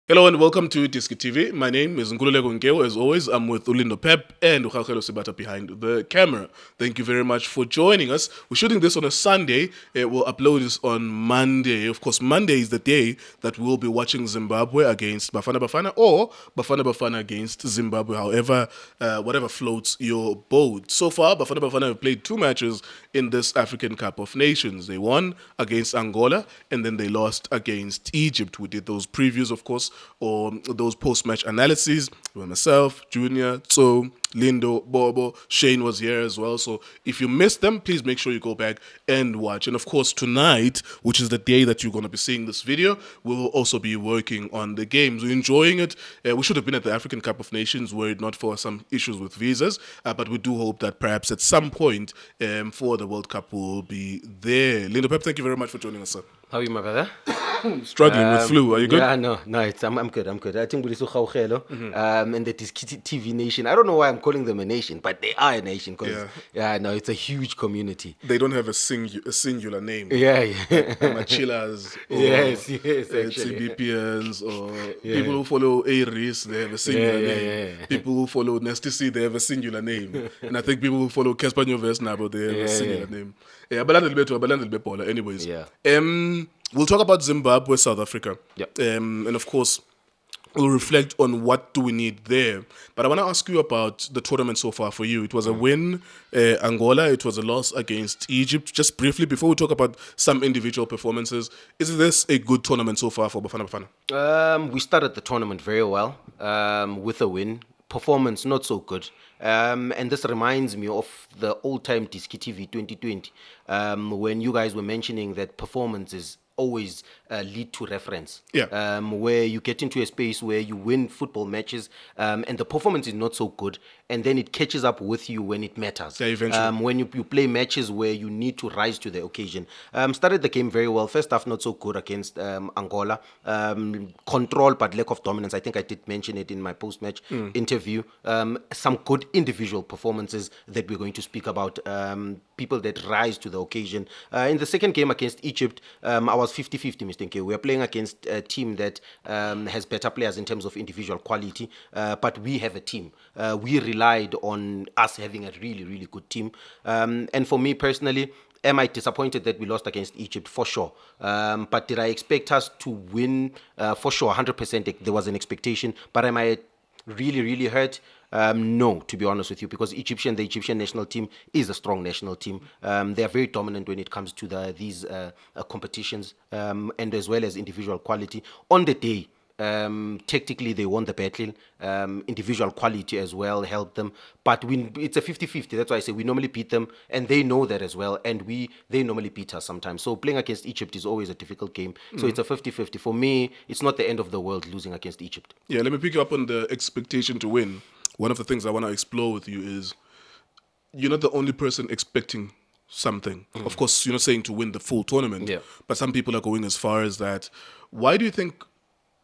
Hello and welcome to iDiskiTV. My name is Nkululeko Nkewu. As always, I'm with Lindo Pep and Sibata behind the camera. Thank you very much for joining us. We're shooting this on a Sunday. We'll upload this on Monday. Of course, Monday is the day that we'll be watching Zimbabwe against Bafana Bafana or Bafana Bafana against Zimbabwe, however, whatever floats your boat. So far, Bafana Bafana have played two matches in this African Cup of Nations. They won against Angola and then they lost against Egypt. We did those previews, of course, or those post-match analyses with myself, Junior, So, Lindo, Bobo, Shane was here as well. So if you missed them, please make sure you go back and watch. And of course, tonight, which is the day that you're going to be seeing this video, we will also be working on the games. We're enjoying it. We should have been at the African Cup of Nations were it not for some issues with visas. But we do hope that perhaps at some point for the World Cup we'll be there. Lindo Pep, thank you very much for joining us, sir. How are you, my brother? Struggling with flu. Are you good? Yeah, no, I'm good. I think we're so and the iDiskiTV nation. I don't know why I'm calling them a nation, but they are a nation. Cause, it's a huge community. They don't have a singular name. Yeah. Machillas. Yes, actually. CBPNs or people who follow Aries, they have a singular name. Yeah. People who follow Nasty C, they have a singular name. And I think people who follow Casper Nyovest Nabo, they have a singular name. Yeah, but a little bit, Paula. Anyways. Yeah. We'll talk about Zimbabwe, South Africa. Yep. And of course, we'll reflect on what do we need there. But I want to ask you about the tournament so far for you. It was a win, Angola. It was a loss against Egypt. Just briefly, before we talk about some individual performances, is this a good tournament so far for Bafana Bafana? We started the tournament very well with a win. Performance not so good. And this reminds me of the old-time iDiskiTV 2020 when you guys were mentioning that performance is always lead to reference. Yeah. Where you get into a space where you win football matches and the performance is not so good, and then it catches up with you when it matters. Yeah, eventually. When you play matches where you need to rise to the occasion. Started the game very well. First half not so good against Angola. Control but lack of dominance. I think I did mention it in my post-match interview. Some good individual performances that we're going to speak about. People that rise to the occasion. In the second game against Egypt, I was 50-50, Mr. Nkewu. We are playing against a team that has better players in terms of individual quality, but we have a team. We relied on us having a really, really good team. And for me personally, am I disappointed that we lost against Egypt? For sure. But did I expect us to win? For sure, 100% there was an expectation. But am I really, really hurt? No, to be honest with you, because the Egyptian national team is a strong national team. They are very dominant when it comes to these competitions, and as well as individual quality. On the day, tactically they won the battle. Individual quality as well helped them, but it's a 50-50. That's why I say we normally beat them, and they know that as well, and they normally beat us sometimes. So playing against Egypt is always a difficult game. So it's a 50-50. For me, it's not the end of the world losing against Egypt. Yeah, let me pick you up on the expectation to win. One of the things I want to explore with you is you're not the only person expecting something. Of course, you're not saying to win the full tournament, but some people are going as far as that. Why do you think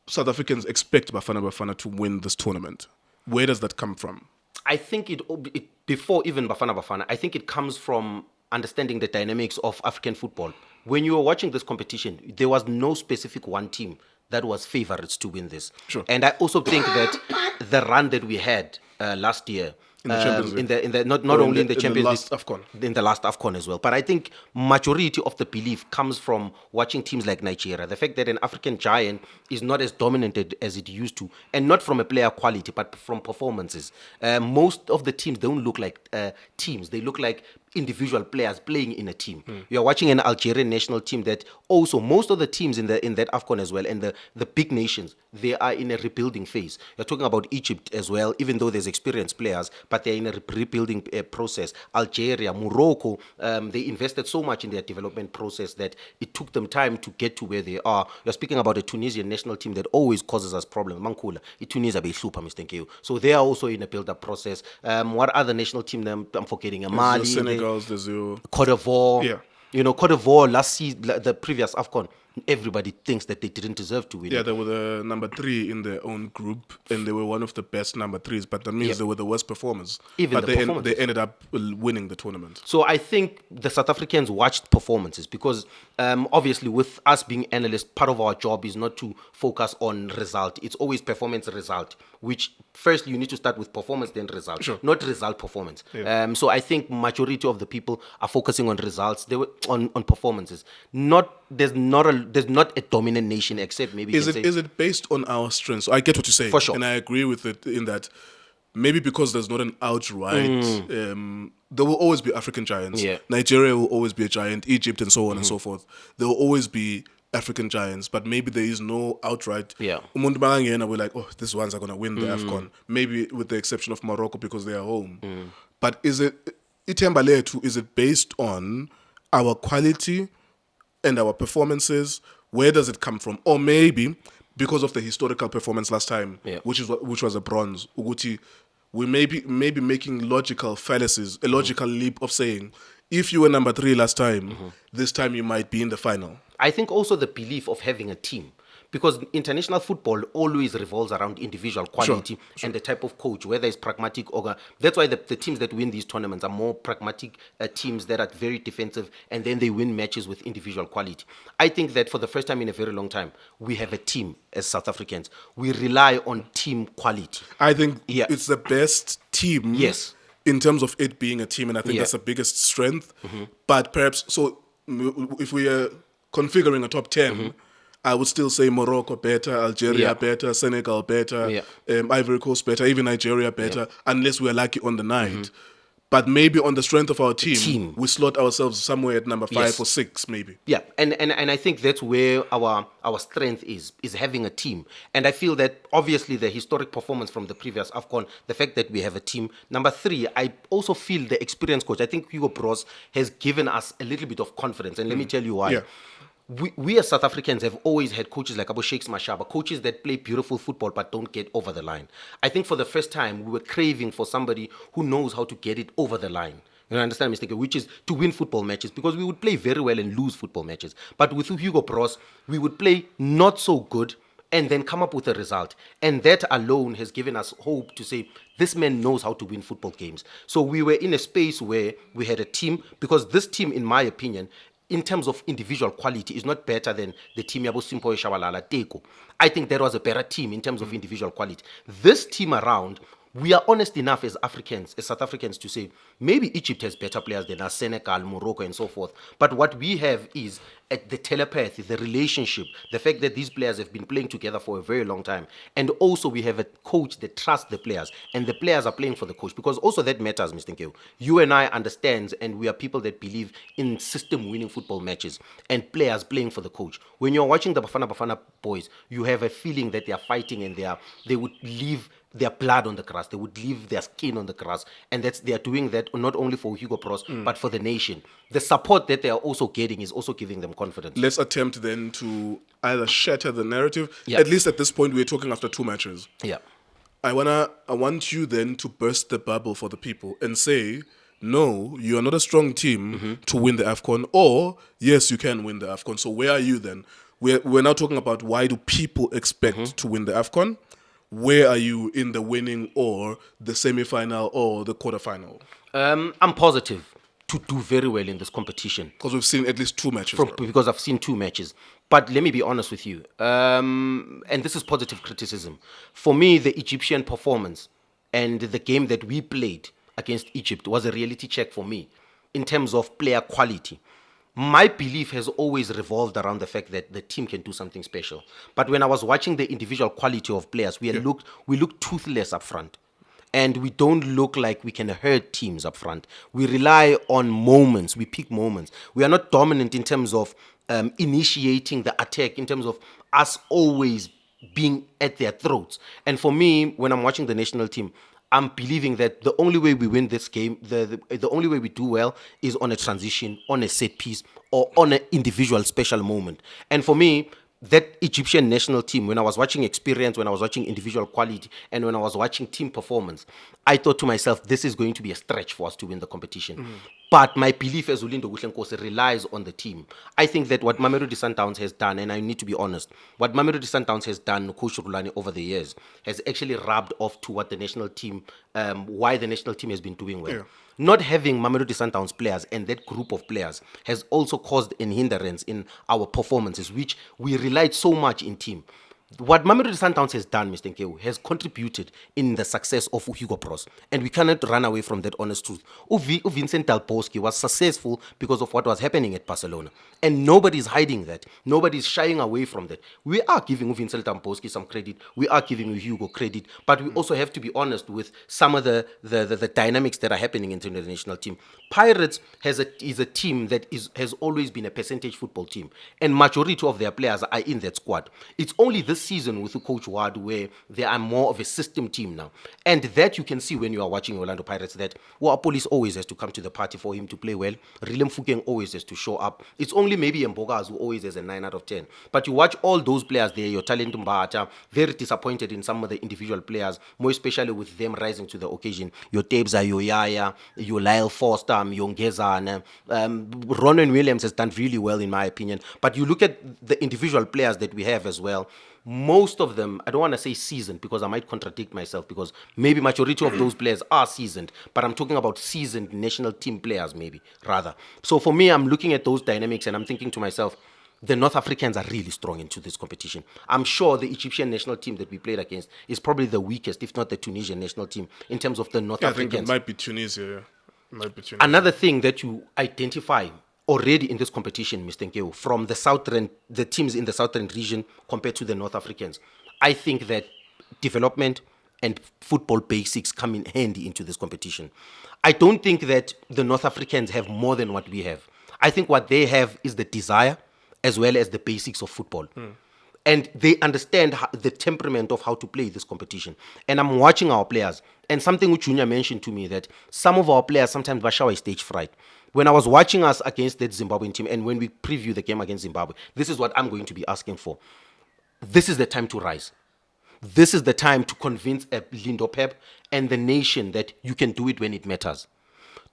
South Africans expect Bafana Bafana to win this tournament? Where does that come from? I think it before even Bafana Bafana, I think it comes from understanding the dynamics of African football. When you were watching this competition, there was no specific one team that was favorites to win this. Sure. And I also think that the run that we had last year, in the Champions League. Not only in the Champions League, in the last AFCON as well. But I think majority of the belief comes from watching teams like Nigeria. The fact that an African giant is not as dominant as it used to, and not from a player quality, but from performances. Most of the teams don't look like teams; they look like individual players playing in a team. You're watching an Algerian national team that also most of the teams in that AFCON as well, and the big nations, they are in a rebuilding phase. You're talking about Egypt as well, even though there's experienced players, but they're in a rebuilding process. Algeria, Morocco, they invested so much in their development process that it took them time to get to where they are. You're speaking about a Tunisian national team that always causes us problems. Mankula, Tunisia be super, Mr. Nkewu. So they are also in a build-up process. What other national team I'm forgetting? Mali, Senegal, there's Cote d'Ivoire. Yeah. You know, Cote d'Ivoire last season, the previous AFCON, everybody thinks that they didn't deserve to win. Yeah, they were the number 3 in their own group, and they were one of the best number 3s. But that means they were the worst performers. Even but the performances. they ended up winning the tournament. So I think the South Africans watched performances because obviously with us being analysts, part of our job is not to focus on result. It's always performance result, which first you need to start with performance, then result, not result performance. Yeah. So I think majority of the people are focusing on results. They were on performances. There's not a dominant nation except maybe Is it based on our strengths? I get what you're saying, For sure. and I agree with it in that maybe because there's not an outright. There will always be African giants. Yeah. Nigeria will always be a giant. Egypt and so on and so forth. There will always be African giants, but maybe there is no outright. Yeah. Umuntu bangangena, we're like, oh, these ones are gonna win the AFCON. Maybe with the exception of Morocco because they are home. But is it ithemba lethu? Is it based on our quality and our performances? Where does it come from? Or maybe because of the historical performance last time, which was a bronze. Uguti, we may be making logical fallacies, a logical leap of saying, if you were number 3 last time, this time you might be in the final. I think also the belief of having a team, because international football always revolves around individual quality and the type of coach, whether it's pragmatic or... That's why the teams that win these tournaments are more pragmatic teams that are very defensive, and then they win matches with individual quality. I think that for the first time in a very long time, we have a team as South Africans. We rely on team quality. I think it's the best team in terms of it being a team, and I think that's the biggest strength. But perhaps, so if we are configuring a top 10, I would still say Morocco better, Algeria better, Senegal better, Ivory Coast better, even Nigeria better, unless we are lucky on the night. But maybe on the strength of our team, we slot ourselves somewhere at number 5 or 6, maybe. Yeah, and I think that's where our strength is having a team. And I feel that obviously the historic performance from the previous AFCON, the fact that we have a team. Number 3, I also feel the experienced coach. I think Hugo Bros has given us a little bit of confidence. And let me tell you why. Yeah. We as South Africans have always had coaches like Abu Sheikhs Mashaba, coaches that play beautiful football but don't get over the line. I think for the first time, we were craving for somebody who knows how to get it over the line. You understand, Mr. Nkewu? Which is to win football matches, because we would play very well and lose football matches. But with Hugo Bros, we would play not so good and then come up with a result. And that alone has given us hope to say, this man knows how to win football games. So we were in a space where we had a team, because this team, in my opinion, in terms of individual quality, is not better than the team Yabo Simpo Shabalala Teko. I think that was a better team in terms of individual quality. This team around, we are honest enough as Africans, as South Africans, to say maybe Egypt has better players than us, Senegal, Morocco, and so forth. But what we have is the telepathy, the relationship, the fact that these players have been playing together for a very long time. And also we have a coach that trusts the players, and the players are playing for the coach, because also that matters, Mr. Nkewu. You and I understand, and we are people that believe in system-winning football matches and players playing for the coach. When you're watching the Bafana Bafana boys, you have a feeling that they are fighting and they would leave their blood on the grass. They would leave their skin on the grass. And they are doing that not only for Hugo Bros, but for the nation. The support that they are also getting is also giving them confidence. Let's attempt then to either shatter the narrative. At least at this point, we're talking after 2 matches. Yeah. I want you then to burst the bubble for the people and say, no, you are not a strong team to win the AFCON, or yes, you can win the AFCON. So where are you then? We're now talking about, why do people expect to win the AFCON? Where are you in the winning or the semi-final or the quarterfinal? I'm positive to do very well in this competition. Because we've seen at least 2 matches. Because I've seen 2 matches. But let me be honest with you. And this is positive criticism. For me, the Egyptian performance and the game that we played against Egypt was a reality check for me in terms of player quality. My belief has always revolved around the fact that the team can do something special. But when I was watching the individual quality of players, we look toothless up front. And we don't look like we can hurt teams up front. We rely on moments. We pick moments. We are not dominant in terms of initiating the attack, in terms of us always being at their throats. And for me, when I'm watching the national team, I'm believing that the only way we win this game, the only way we do well, is on a transition, on a set piece, or on an individual special moment. And for me, that Egyptian national team, when I was watching experience, when I was watching individual quality, and when I was watching team performance, I thought to myself, this is going to be a stretch for us to win the competition. But my belief as Lindo Pep relies on the team. I think that what Mamelodi Sundowns has done, and I need to be honest, what Mamelodi Sundowns has done, Coach Rulani, over the years, has actually rubbed off to what the national team, why the national team has been doing well. Yeah. Not having Mamelodi Sundowns players and that group of players has also caused an hindrance in our performances, which we relied so much in team. What Mamelodi Sundowns has done, Mr. Nkewu, has contributed in the success of Hugo Bros. And we cannot run away from that honest truth. Vincent Del Bosque was successful because of what was happening at Barcelona. And nobody's hiding that. Nobody's shying away from that. We are giving Vincent Del Bosque some credit. We are giving Hugo credit. But we also have to be honest with some of the dynamics that are happening in the national team. Pirates is a team that has always been a percentage football team. And majority of their players are in that squad. It's only this season with Coach Ward where they are more of a system team now. And that you can see when you are watching Orlando Pirates, that Police always has to come to the party for him to play well. Rilem Fukeng always has to show up. It's only maybe Mbogas who always has a 9 out of 10. But you watch all those players there, your talent Mbata, very disappointed in some of the individual players, more especially with them rising to the occasion. Your Tebza, your Yaya, your Lyle Foster, your Ngezane. Ronan Williams has done really well in my opinion. But you look at the individual players that we have as well, most of them, I don't want to say seasoned because I might contradict myself, because maybe majority of those players are seasoned, but I'm talking about seasoned national team players maybe, rather. So for me, I'm looking at those dynamics and I'm thinking to myself, the North Africans are really strong into this competition. I'm sure the Egyptian national team that we played against is probably the weakest, if not the Tunisian national team, in terms of the North Africans. I think it might be Tunisia, yeah. It might be Tunisia. Another thing that you identify already in this competition, Mr. Nkewu, from the teams in the southern region compared to the North Africans, I think that development and football basics come in handy into this competition. I don't think that the North Africans have more than what we have. I think what they have is the desire as well as the basics of football. And they understand the temperament of how to play this competition. And I'm watching our players. And something which Junior mentioned to me, that some of our players sometimes show stage fright. When I was watching us against that Zimbabwean team, and when we preview the game against Zimbabwe, this is what I'm going to be asking for. This is the time to rise. This is the time to convince Lindo Pep and the nation that you can do it when it matters.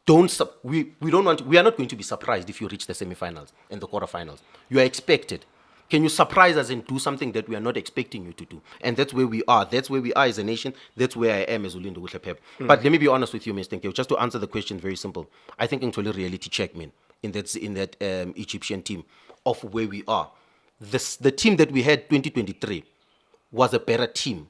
We are not going to be surprised if you reach the semifinals and the quarterfinals. You are expected. Can you surprise us and do something that we are not expecting you to do? And that's where we are. That's where we are as a nation. That's where I am as Lindo Pep. But let me be honest with you, Mr. Nkewu. Just to answer the question very simple. I think into a reality check, man, in that Egyptian team of where we are. The team that we had 2023 was a better team.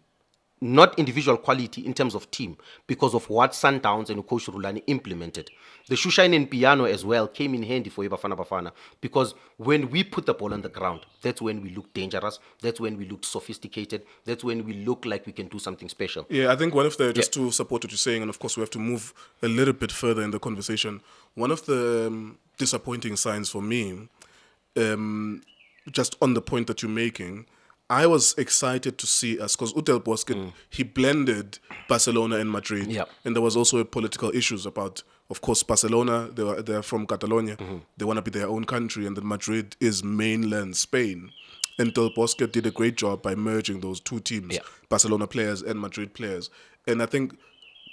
Not individual quality in terms of team, because of what Sundowns and Coach Rulani implemented. The shoeshine and piano as well came in handy for Bafana Bafana, because when we put the ball on the ground, that's when we look dangerous, that's when we look sophisticated, that's when we look like we can do something special. Yeah, I think one of the, just to support what you're saying, and of course we have to move a little bit further in the conversation, one of the disappointing signs for me, just on the point that you're making, I was excited to see us, because Del Bosque, he blended Barcelona and Madrid. Yep. And there was also political issues about, of course, Barcelona, they're from Catalonia. They want to be their own country, and then Madrid is mainland Spain. And Del Bosque did a great job by merging those two teams, Barcelona players and Madrid players. And I think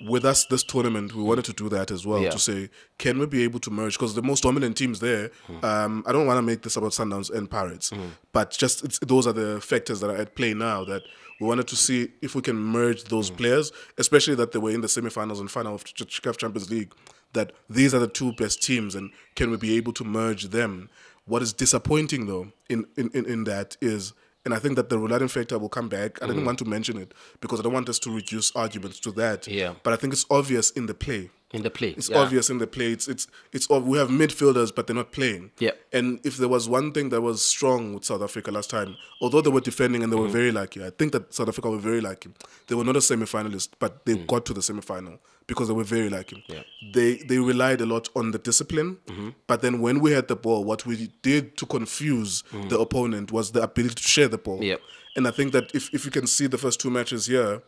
with us, this tournament, we wanted to do that as well, to say, can we be able to merge? Because the most dominant teams there, I don't want to make this about Sundowns and Pirates, but just those are the factors that are at play now, that we wanted to see if we can merge those players, especially that they were in the semifinals and final of CAF Champions League, that these are the two best teams, and can we be able to merge them? What is disappointing, though, in that is, and I think that the Roulade factor will come back. I didn't want to mention it because I don't want us to reduce arguments to that. Yeah. But I think it's obvious in the play. It's yeah. obvious in the play. It's we have midfielders, but they're not playing. Yeah. And if there was one thing that was strong with South Africa last time, although they were defending and they were very lucky, I think that South Africa were very lucky. They were not a semi-finalist, but they got to the semi-final because they were very lucky. Yeah. They relied a lot on the discipline, but then when we had the ball, what we did to confuse the opponent was the ability to share the ball. Yep. And I think that if you can see the first two matches here,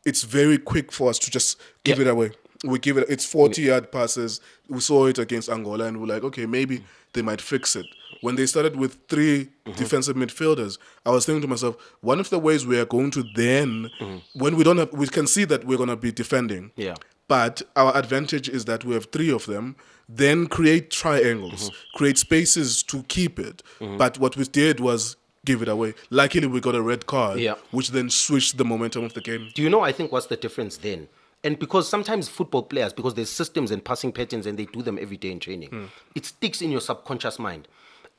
it's very quick for us to just give it away. We give it, it's 40-yard passes. We saw it against Angola and we're like, okay, maybe they might fix it. When they started with three defensive midfielders, I was thinking to myself, one of the ways we are going to then, when we don't have, we can see that we're going to be defending. Yeah. But our advantage is that we have three of them. Then create triangles, create spaces to keep it. But what we did was give it away. Luckily, we got a red card, which then switched the momentum of the game. Do you know, I think, what's the difference then? And because sometimes football players, because there's systems and passing patterns and they do them every day in training, it sticks in your subconscious mind.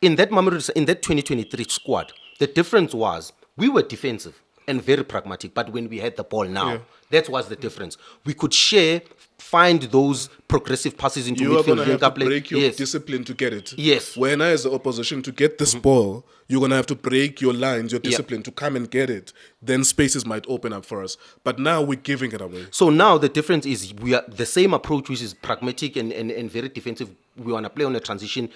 In that Mamelodi, in that 2023 squad, the difference was we were defensive and very pragmatic. But when we had the ball now, that was the difference. We could share, find those progressive passes into you midfield. You are going to have to break your discipline to get it. Yes. When as the opposition to get this ball, you're going to have to break your lines, your discipline to come and get it. Then spaces might open up for us. But now we're giving it away. So now the difference is we are the same approach, which is pragmatic and very defensive. We want to play on a transition,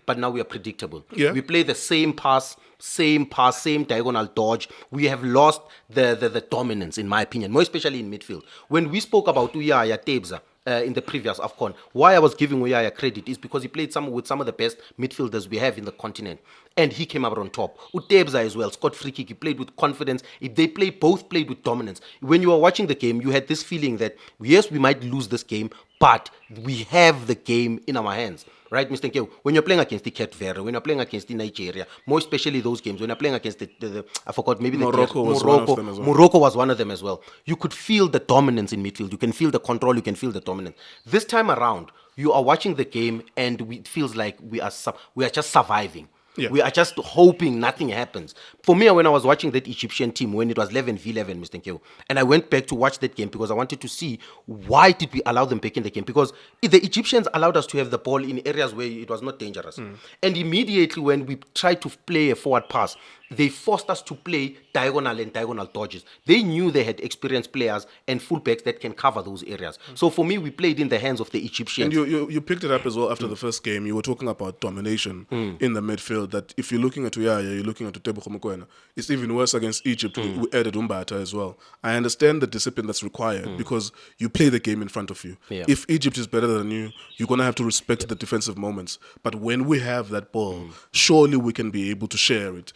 but now we are predictable. Yeah. We play the same pass, same diagonal dodge. We have lost the dominance, in my opinion, more especially in midfield. When we spoke about Uyaya Tebza in the previous AFCON, why I was giving Uyaya credit is because he played with some of the best midfielders we have in the continent. And he came out on top. Utebza as well, Scott free kick, he played with confidence. If they both played with dominance. When you were watching the game, you had this feeling that, yes, we might lose this game, but we have the game in our hands. Right, Mr. Nkewu? When you're playing against the Cape Verde, when you're playing against the Nigeria, more especially those games, when you're playing against the I forgot, maybe Morocco was one of them as well. Morocco was one of them as well. You could feel the dominance in midfield. You can feel the control. You can feel the dominance. This time around, you are watching the game and it feels like we are just surviving. Yeah. We are just hoping nothing happens. For me, when I was watching that Egyptian team, when it was 11v11, Mr. Nkewu, and I went back to watch that game because I wanted to see why did we allow them back in the game. Because if the Egyptians allowed us to have the ball in areas where it was not dangerous. And immediately when we tried to play a forward pass, they forced us to play diagonal dodges. They knew they had experienced players and fullbacks that can cover those areas. So for me, we played in the hands of the Egyptians. And you picked it up as well after the first game. You were talking about domination in the midfield. That if you're looking at Uyaya, you're looking at Tebogo Mokoena. It's even worse against Egypt. We added Umbata as well. I understand the discipline that's required because you play the game in front of you. Yeah. If Egypt is better than you, you're going to have to respect the defensive moments. But when we have that ball, surely we can be able to share it.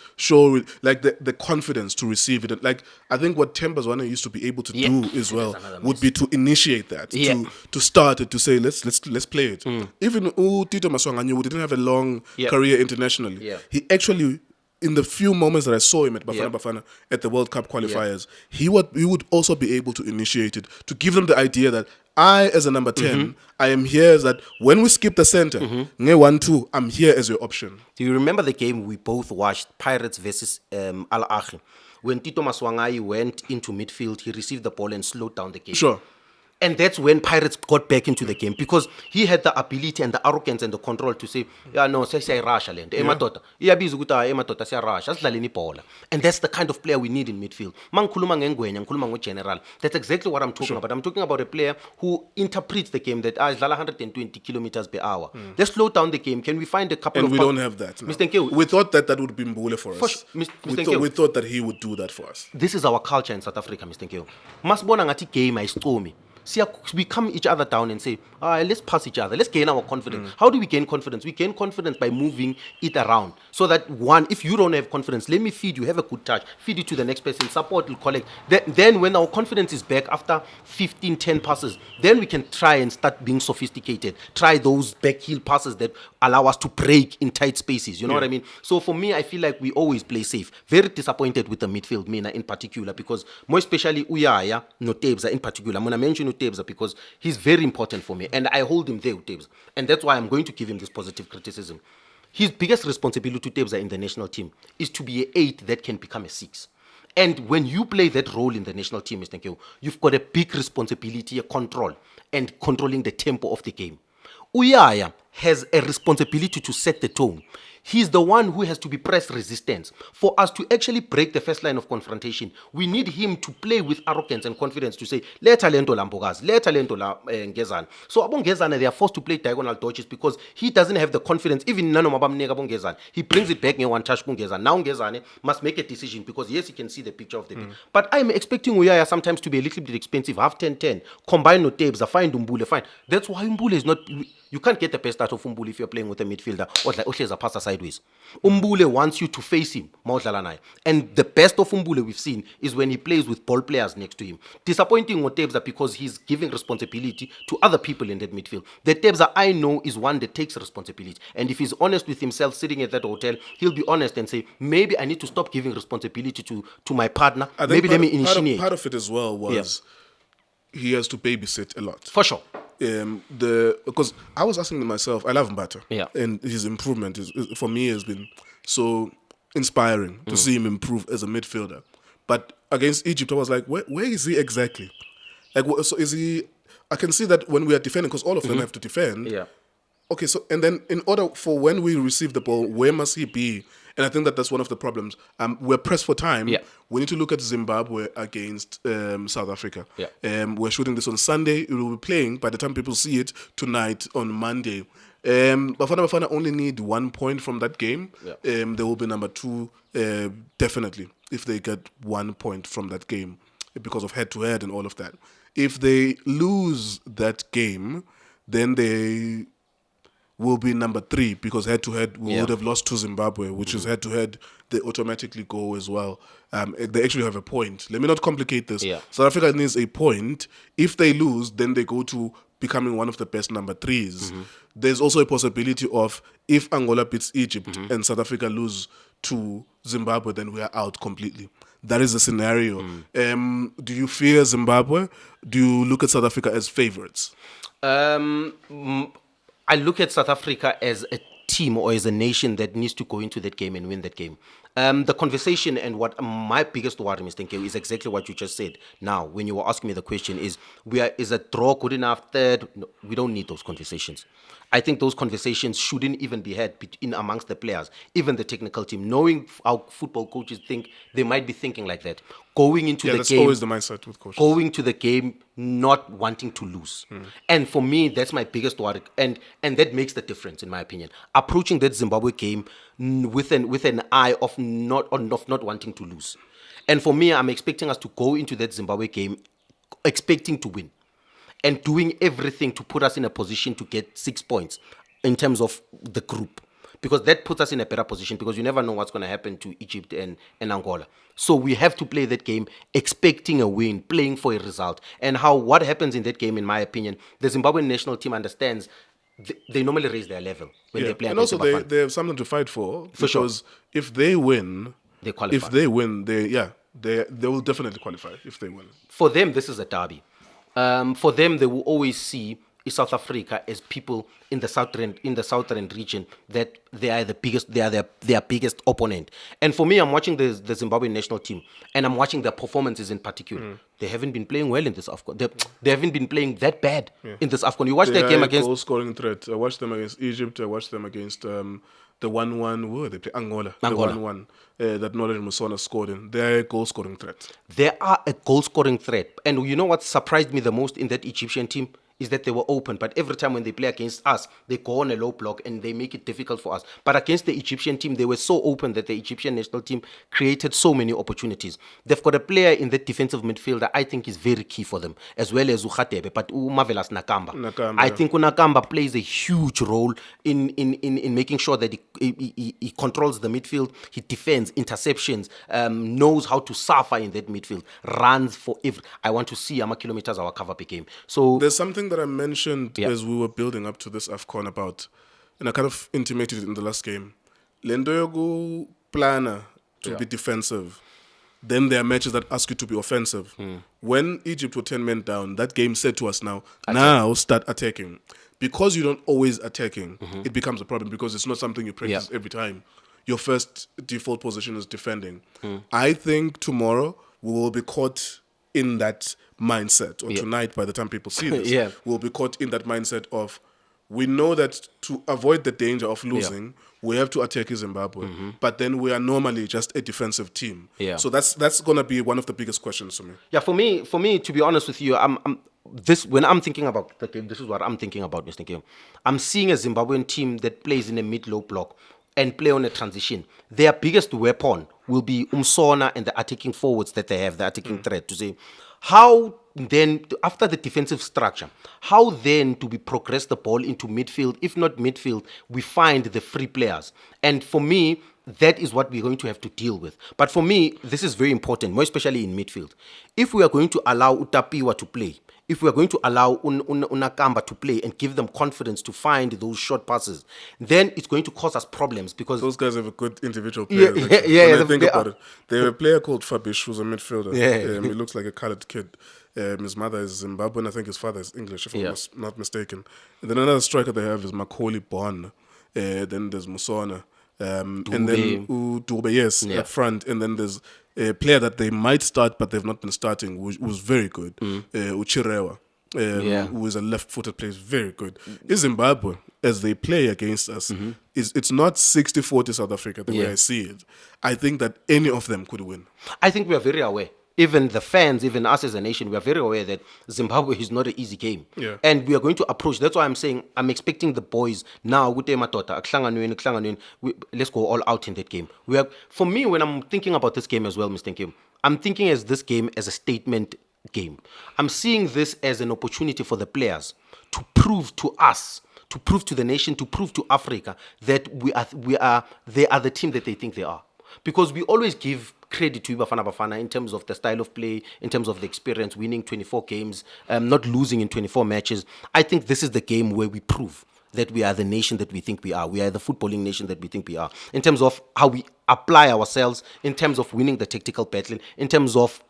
Like the confidence to receive it. Like I think what Tembazwana used to be able to do as well would be to initiate that, to start it, to say let's play it. Even Tito Maswanganyu, who didn't have a long career internationally, he actually, in the few moments that I saw him at Bafana Bafana at the World Cup qualifiers, he would also be able to initiate it, to give them the idea that I, as a number 10, I am here as that when we skip the center, 1-2, I'm here as your option. Do you remember the game we both watched, Pirates versus Al Ahly? When Tito Maswanganyu went into midfield, he received the ball and slowed down the game. Sure. And that's when Pirates got back into the game because he had the ability and the arrogance and the control to say, yeah, no, siyayirasha le nto. Emadoda, iyabiza ukuthi emadoda siyarasha, asidlaleni ibhola. And that's the kind of player we need in midfield. Mangikhuluma ngengwenya, ngikhuluma ngogeneral. That's exactly what I'm talking about. I'm talking about a player who interprets the game that idlala 120 kilometers per hour. Let's slow down the game. Can we find a couple and of... And we don't have that now. Mr. Nkewu, we thought that would be Mbule for us. We thought that he would do that for us. This is our culture in South Africa, Mr. Nkewu. Masibona ngathi game ayiscomi. We calm each other down and say, let's pass each other. Let's gain our confidence. How do we gain confidence? We gain confidence by moving it around. So that one, if you don't have confidence, let me feed you, have a good touch, feed it to the next person, support, will collect. Then when our confidence is back after 15, 10 passes, then we can try and start being sophisticated. Try those back heel passes that allow us to break in tight spaces. You know what I mean? So for me, I feel like we always play safe. Very disappointed with the midfield, Mina in particular, because more especially Uyaya, no Tebza in particular. I'm going to mention Utebza because he's very important for me and I hold him there, Utebza. And that's why I'm going to give him this positive criticism. His biggest responsibility, Utebza, in the national team is to be an 8 that can become a 6. And when you play that role in the national team, Mr. Nkewu, you've got a big responsibility, a control, and controlling the tempo of the game. Uyaya has a responsibility to set the tone. He's the one who has to be press resistant. For us to actually break the first line of confrontation, we need him to play with arrogance and confidence to say, let talento lambogas, let talento la Ngezana. So Abongezana, they are forced to play diagonal dodges because he doesn't have the confidence. Even Nano Mabamnega Abongezana, he brings it back in one touch Ngezana. Now Ngezana must make a decision because yes, he can see the picture of the game. But I'm expecting Uyaya sometimes to be a little bit expensive, half 10-10, combine no tapes, find Mbule, fine. That's why Mbule is not... You can't get the best out start off Umbule if you're playing with a midfielder, or passer sideways. Umbule wants you to face him, and the best of Umbule we've seen is when he plays with ball players next to him. Disappointing with Tebza because he's giving responsibility to other people in that midfield. The Tebza I know is one that takes responsibility, and if he's honest with himself sitting at that hotel, he'll be honest and say, maybe I need to stop giving responsibility to my partner. Maybe let me initiate. Part of it as well was he has to babysit a lot. For sure. Because I was asking myself, I love Mbata, Yeah. and his improvement for me has been so inspiring to see him improve as a midfielder. But against Egypt, I was like, where is he exactly? Like, so is he? I can see that when we are defending, because all of them have to defend. Yeah. Okay, so and then in order for when we receive the ball, where must he be? And I think that's one of the problems. We're pressed for time. Yeah. We need to look at Zimbabwe against South Africa. Yeah. We're shooting this on Sunday. It will be playing by the time people see it tonight on Monday. Bafana Bafana only need 1 point from that game. Yeah. They will be number 2 definitely if they get 1 point from that game because of head-to-head and all of that. If they lose that game, then they will be number 3 because head-to-head we would have lost to Zimbabwe, which is head-to-head. They automatically go as well. They actually have a point. Let me not complicate this. Yeah. South Africa needs a point. If they lose, then they go to becoming one of the best number 3s. There's also a possibility of if Angola beats Egypt and South Africa lose to Zimbabwe, then we are out completely. That is the scenario. Do you fear Zimbabwe? Do you look at South Africa as favorites? I look at South Africa as a team or as a nation that needs to go into that game and win that game. The conversation and what my biggest worry, Mr. Nkewu, is exactly what you just said. Now, when you were asking me the question is a draw good enough? Third? No, we don't need those conversations. I think those conversations shouldn't even be had in amongst the players, even the technical team. Knowing how football coaches think, they might be thinking like that. Going into the that's game, always the mindset with coaches. Going to the game not wanting to lose. And for me, that's my biggest worry. And that makes the difference, in my opinion. Approaching that Zimbabwe game with an eye of not wanting to lose. And for me, I'm expecting us to go into that Zimbabwe game expecting to win and doing everything to put us in a position to get 6 points in terms of the group. Because that puts us in a better position because you never know what's going to happen to Egypt and Angola. So we have to play that game expecting a win, playing for a result. And what happens in that game, in my opinion, the Zimbabwean national team understands they normally raise their level when they play. And also they have something to fight for. For sure. Because if they win, they qualify. If they win, they will definitely qualify if they win. For them, this is a derby. For them, they will always see South Africa as people in the southern region that they are their biggest opponent. And for me, I'm watching the Zimbabwean national team and I'm watching their performances in particular. They haven't been playing well in this AFCON. They haven't been playing that bad in this AFCON. You watch their game against goal scoring threat. I watched them against Egypt. I watched them against the 1-1. Where they play Angola. The 1-1 that Knowledge Musona scored in. They're a goal scoring threat. They are a goal scoring threat. And you know what surprised me the most in that Egyptian team? Is that they were open, but every time when they play against us, they go on a low block and they make it difficult for us. But against the Egyptian team, they were so open that the Egyptian national team created so many opportunities. They've got a player in that defensive midfield that I think is very key for them, as well as Ukhatebe, but Marvelous Nakamba. I think Nakamba plays a huge role in making sure that he controls the midfield, he defends, interceptions, knows how to suffer in that midfield, runs for every. I want to see how many kilometers our cover per game. So there's something that I mentioned as we were building up to this AFCON about, and I kind of intimated it in the last game. Lindo planner to be defensive. Then there are matches that ask you to be offensive. When Egypt were 10 men down, that game said to us now start attacking. Because you don't always attacking, it becomes a problem because it's not something you practice every time. Your first default position is defending. I think tomorrow we will be caught in that mindset, or tonight by the time people see this, we'll be caught in that mindset of, we know that to avoid the danger of losing, we have to attack Zimbabwe, but then we are normally just a defensive team. So that's going to be one of the biggest questions for me. Yeah, for me, to be honest with you, when I'm thinking about the game, this is what I'm thinking about, Mr. Nkewu. I'm seeing a Zimbabwean team that plays in a mid-low block and play on a transition. Their biggest weapon will be Umsona and the attacking forwards that they have, the attacking threat, to say, how then after the defensive structure, how then do we progress the ball into midfield? If not midfield, we find the free players. And for me, that is what we're going to have to deal with. But for me, this is very important, more especially in midfield. If we are going to allow Utapiwa to play, if we are going to allow Unakamba to play and give them confidence to find those short passes, then it's going to cause us problems because those guys have a good individual player. When I think about it, they have a player called Fabish who's a midfielder. He looks like a colored kid. His mother is Zimbabwean. I think his father is English, if I'm not mistaken. And then another striker they have is Macaulay Bon. Then there's Musona. And then Dube, yes, up front. And then there's a player that they might start, but they've not been starting, who's very good. Uchirewa, who is a left-footed player, is very good. In Zimbabwe, as they play against us, it's not 60-40 South Africa, the way I see it. I think that any of them could win. I think we are very aware. Even the fans, even us as a nation, we are very aware that Zimbabwe is not an easy game. And we are going to approach, that's why I'm saying, I'm expecting the boys now, let's go all out in that game. For me, when I'm thinking about this game as well, Mr. Nkewu, I'm thinking as this game as a statement game. I'm seeing this as an opportunity for the players to prove to us, to prove to the nation, to prove to Africa that they are the team that they think they are. Because we always give credit to Bafana Bafana in terms of the style of play, in terms of the experience, winning 24 games, not losing in 24 matches. I think this is the game where we prove that we are the nation that we think we are. We are the footballing nation that we think we are. In terms of how we apply ourselves, in terms of winning the tactical battle, in terms of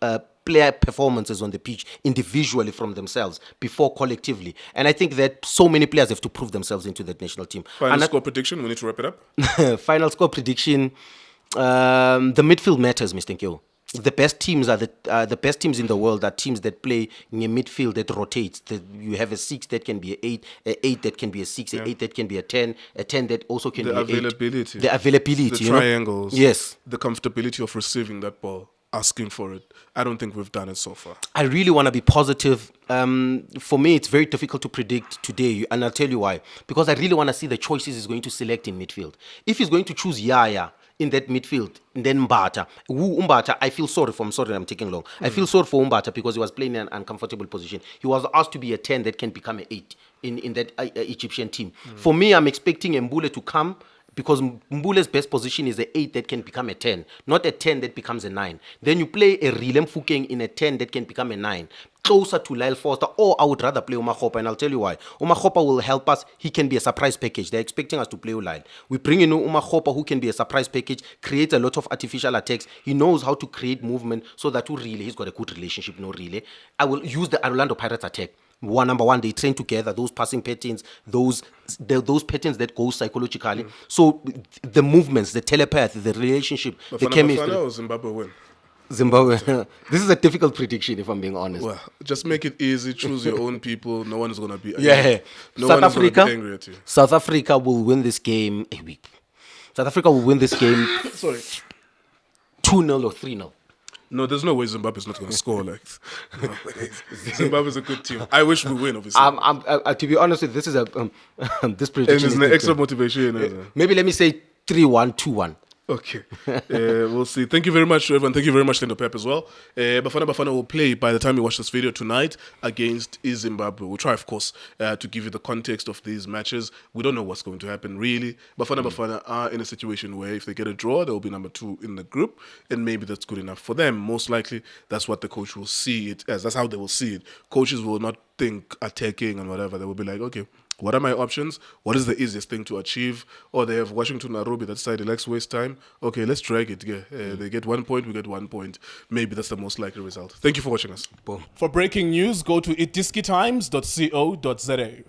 player performances on the pitch individually from themselves before collectively. And I think that so many players have to prove themselves into that national team. Final score prediction, we need to wrap it up. Final score prediction, the midfield matters, Mr. Nkewu. The best teams are the best teams in the world are teams that play in a midfield that rotates. You have a 6 that can be an 8 that can be a 6, an 8 that can be a 10 that also can be an 8. The availability. The triangles. Yes. The comfortability of receiving that ball, asking for it. I don't think we've done it so far. I really want to be positive. For me, it's very difficult to predict today, and I'll tell you why. Because I really want to see the choices he's going to select in midfield. If he's going to choose Yaya in that midfield, and then Mbata. I feel sorry for him. Sorry, I'm taking long. I feel sorry for Mbata because he was playing in an uncomfortable position. He was asked to be a 10 that can become an 8 in that Egyptian team. For me, I'm expecting Mbule to come because Mbule's best position is an 8 that can become a 10, not a 10 that becomes a 9. Then you play a Rilem Fukeng in a 10 that can become a 9. Closer to Lyle Foster, or I would rather play Umakhopa, and I'll tell you why. Umakhopa will help us. He can be a surprise package. They're expecting us to play Lyle. We bring in Umakhopa, who can be a surprise package, creates a lot of artificial attacks. He knows how to create movement so that he's got a good relationship, I will use the Orlando Pirates attack. Number one, they train together, those passing patterns, those patterns that go psychologically. So the movements, the telepathy, the relationship, the chemistry. Bafana or Zimbabwe win? Zimbabwe. This is a difficult prediction, if I'm being honest. Well, just make it easy. Choose your own people. No one is going to be South Africa, angry at you. South Africa will win this game. South Africa will win this game. Sorry, 2-0 or 3-0. No, there's no way Zimbabwe's not going to score. Zimbabwe's a good team. I wish we win, obviously. To be honest with you, this is this prediction. And there's an extra motivation. Maybe let me say 3-1, 2-1. Okay. We'll see. Thank you very much to everyone. Thank you very much, Lindo Pep, as well. Bafana Bafana will play, by the time you watch this video tonight, against Zimbabwe. We'll try, of course, to give you the context of these matches. We don't know what's going to happen, really. Bafana Bafana are in a situation where if they get a draw, they'll be number 2 in the group, and maybe that's good enough for them. Most likely, that's what the coach will see it as. That's how they will see it. Coaches will not think attacking and whatever. They will be like, okay, what are my options? What is the easiest thing to achieve? Or they have Washington Nairobi, that side, they like to waste time. Okay, let's drag it. They get 1 point, we get 1 point. Maybe that's the most likely result. Thank you for watching us. Boom. For breaking news, go to iDiskiTimes.co.za.